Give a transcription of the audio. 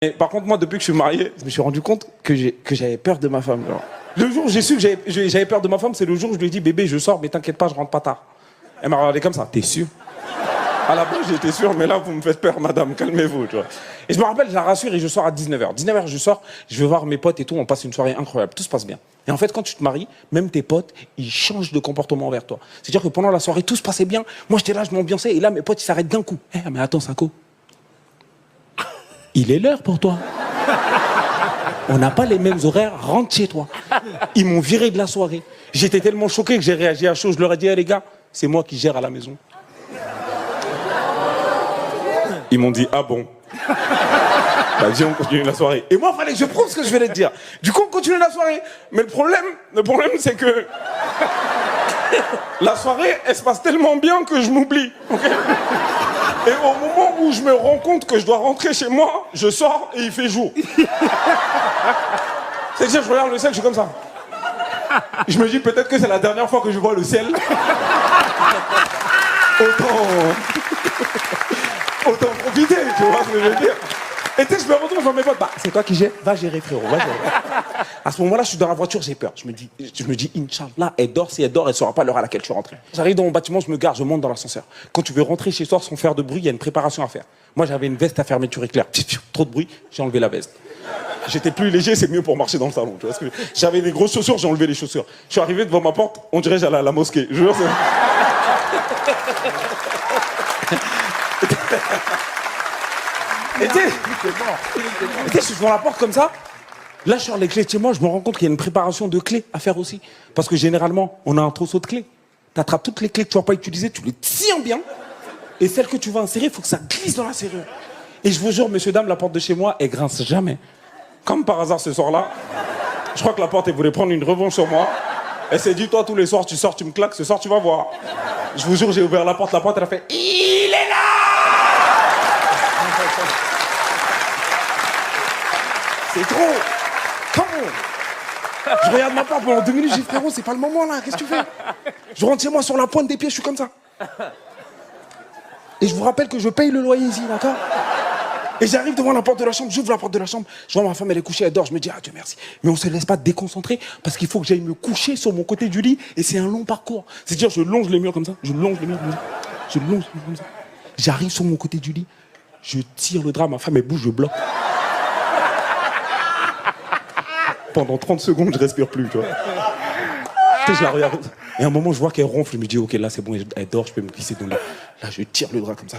Et par contre, moi, depuis que je suis marié, je me suis rendu compte que j'avais peur de ma femme. Genre. Le jour où j'ai su que j'avais peur de ma femme, c'est le jour où je lui ai dit, bébé, je sors, mais t'inquiète pas, je rentre pas tard. Elle m'a regardé comme ça, t'es sûr? À la base, j'étais sûr, mais là, vous me faites peur, madame, calmez-vous, tu vois. Et je me rappelle, je la rassure et je sors à 19h. 19h, je sors, je vais voir mes potes et tout, on passe une soirée incroyable, tout se passe bien. Et en fait, quand tu te maries, même tes potes, ils changent de comportement envers toi. C'est-à-dire que pendant la soirée, tout se passait bien. Moi, j'étais là, je m'ambiançais, et là, mes potes, ils s'arrêtent d'un coup. Eh, mais attends, Sako. Il est l'heure pour toi. On n'a pas les mêmes horaires, rentre chez toi. Ils m'ont viré de la soirée. J'étais tellement choqué que j'ai réagi à chaud. Je leur ai dit, hey, les gars, c'est moi qui gère à la maison. Ils m'ont dit, ah bon? Bah viens, on continue la soirée. Et moi, il fallait que je prouve ce que je venais de dire. Du coup, on continue la soirée. Mais le problème c'est que la soirée, elle se passe tellement bien que je m'oublie. Okay, et au moment où je me rends compte que je dois rentrer chez moi, je sors et il fait jour. C'est-à-dire, je regarde le ciel, je suis comme ça. Je me dis peut-être que c'est la dernière fois que je vois le ciel. Autant profiter, tu vois ce que je veux dire. Et tu sais, je me retrouve devant mes potes, bah, c'est toi qui gères, va gérer frérot, va gérer. À ce moment-là, je suis dans la voiture, j'ai peur. Je me dis, Inch'Allah, elle dort, si elle dort, elle saura pas l'heure à laquelle je suis rentré. J'arrive dans mon bâtiment, je me gare, je monte dans l'ascenseur. Quand tu veux rentrer chez toi sans faire de bruit, il y a une préparation à faire. Moi, j'avais une veste à fermeture éclair. Trop de bruit, j'ai enlevé la veste. J'étais plus léger, c'est mieux pour marcher dans le salon. Tu vois ce que j'avais des grosses chaussures, j'ai enlevé les chaussures. Je suis arrivé devant ma porte, on dirait que j'allais à la mosquée. Je jure, Et tu sais, je suis devant la porte comme ça. Là, je sors les clés de chez moi, je me rends compte qu'il y a une préparation de clés à faire aussi. Parce que généralement, on a un trousseau de clés. Tu attrapes toutes les clés que tu vas pas utiliser, tu les tiens bien. Et celles que tu vas insérer, il faut que ça glisse dans la serrure. Et je vous jure, messieurs, dames, la porte de chez moi, elle grince jamais. Comme par hasard ce soir-là, je crois que la porte, elle voulait prendre une revanche sur moi. Elle s'est dit, toi, tous les soirs, tu sors, tu me claques, ce soir, tu vas voir. Je vous jure, j'ai ouvert la porte, elle a fait, il est là! C'est trop. Comment? Je regarde ma porte pendant 2 minutes, j'ai dit frérot, c'est pas le moment là, qu'est-ce que tu fais? Je rentre chez moi sur la pointe des pieds, je suis comme ça. Et je vous rappelle que je paye le loyer ici, d'accord? Et j'arrive devant la porte de la chambre, j'ouvre la porte de la chambre, je vois ma femme, elle est couchée, elle dort, je me dis, ah Dieu merci. Mais on se laisse pas déconcentrer parce qu'il faut que j'aille me coucher sur mon côté du lit et c'est un long parcours. C'est-à-dire, je longe les murs comme ça, comme ça. J'arrive sur mon côté du lit, je tire le drap, ma femme elle bouge, je bloque. Pendant 30 secondes, je respire plus, tu vois. Tu sais, je la regarde. Et à un moment, je vois qu'elle ronfle. Je me dis, ok, là, c'est bon, elle dort, je peux me glisser dans le lit. Là, je tire le drap comme ça.